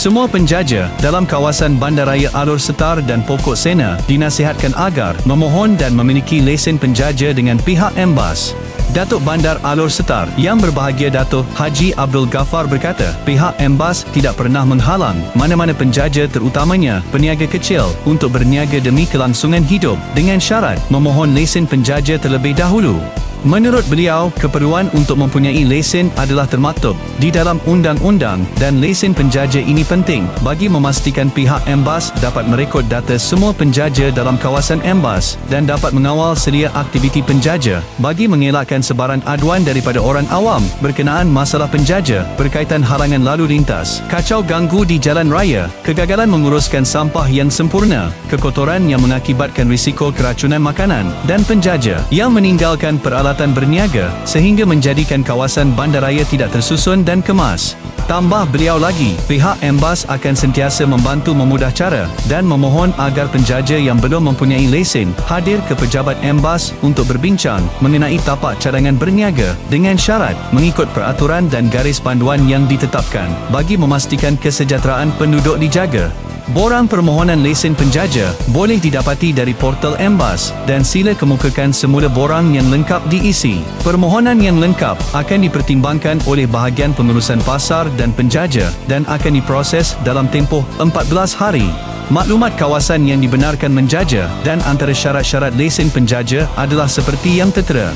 Semua penjaja dalam kawasan Bandaraya Alor Setar dan Pokok Sena dinasihatkan agar memohon dan memiliki lesen penjaja dengan pihak Embas. Datuk Bandar Alor Setar Yang Berbahagia Datuk Haji Abdul Ghaffar berkata, pihak Embas tidak pernah menghalang mana-mana penjaja terutamanya peniaga kecil untuk berniaga demi kelangsungan hidup dengan syarat memohon lesen penjaja terlebih dahulu. Menurut beliau, keperluan untuk mempunyai lesen adalah termaktub di dalam undang-undang dan lesen penjaja ini penting bagi memastikan pihak Embas dapat merekod data semua penjaja dalam kawasan Embas dan dapat mengawal sedia aktiviti penjaja bagi mengelakkan sebaran aduan daripada orang awam berkenaan masalah penjaja berkaitan halangan lalu lintas, kacau ganggu di jalan raya, kegagalan menguruskan sampah yang sempurna, kekotoran yang mengakibatkan risiko keracunan makanan dan penjaja yang meninggalkan peralatan berniaga sehingga menjadikan kawasan bandaraya tidak tersusun dan kemas. Tambah beliau lagi, pihak Embas akan sentiasa membantu memudah cara dan memohon agar penjaja yang belum mempunyai lesen hadir ke pejabat Embas untuk berbincang mengenai tapak cadangan berniaga dengan syarat mengikut peraturan dan garis panduan yang ditetapkan bagi memastikan kesejahteraan penduduk dijaga. Borang permohonan lesen penjaja boleh didapati dari portal Embas dan sila kemukakan semula borang yang lengkap diisi. Permohonan yang lengkap akan dipertimbangkan oleh bahagian pengurusan pasar dan penjaja dan akan diproses dalam tempoh 14 hari. Maklumat kawasan yang dibenarkan menjaja dan antara syarat-syarat lesen penjaja adalah seperti yang tertera.